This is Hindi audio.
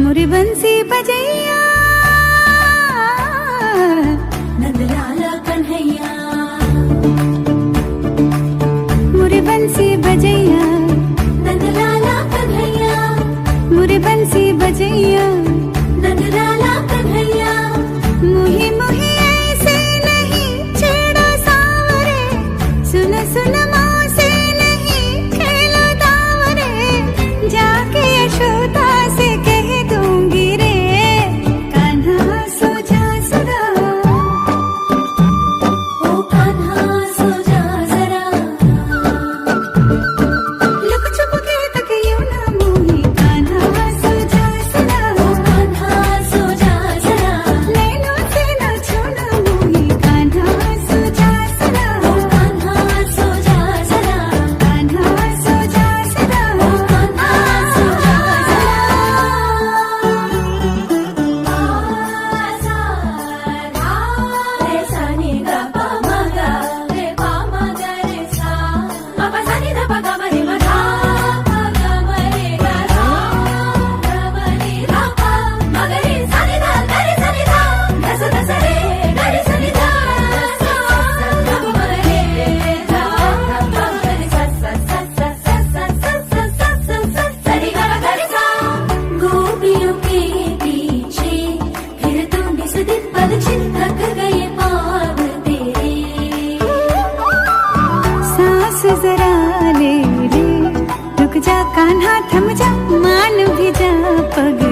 मोरी बंसी बजैया नंदलाला कन्हैया, मोरी बंसी बजैया नंदलाला कन्हैया, मोरी बंसी बजैया नंदलाला कन्हैया। मुही मुही ऐसे नहीं छेड़ो सावरे, सुन सुन मौसे नहीं खेलो दावरे, जाके यशोदा से कह दूंगी रे, कान्हा सो जा जरा, ओ कान्हा सो जा जरा, लुक छुप के तक यूं ना मोही, कान्हा सो जा जरा, ओ कान्हा सो जा जरा, नैनों से ना छूना मोही, कान्हा सो जा जरा, ओ कान्हा सो जा जरा, कान्हा सो जा जरा, ओ कान्हा सो जा जरा। सा धा रे सा नि ग प म ग रे प म ग रे सा, म प सा नि ध प ग म रे म धा प ग म रे ग धा ग म रे धा प म ग रे सा नि ध ग रे सा नि ध ध स ध स रे ग रे सा नि ध सा ग म रे धा ध प म रे सा सा सा सा सा सा सा सा सा सा सा सा रे ग ग रे सा। गोपियों के पीछे फिर तुम इस दिन पद थक गए पाँव तेरे, सांस जरा ले ले, रुक जा कान्हा थम जा, मान भी जा पग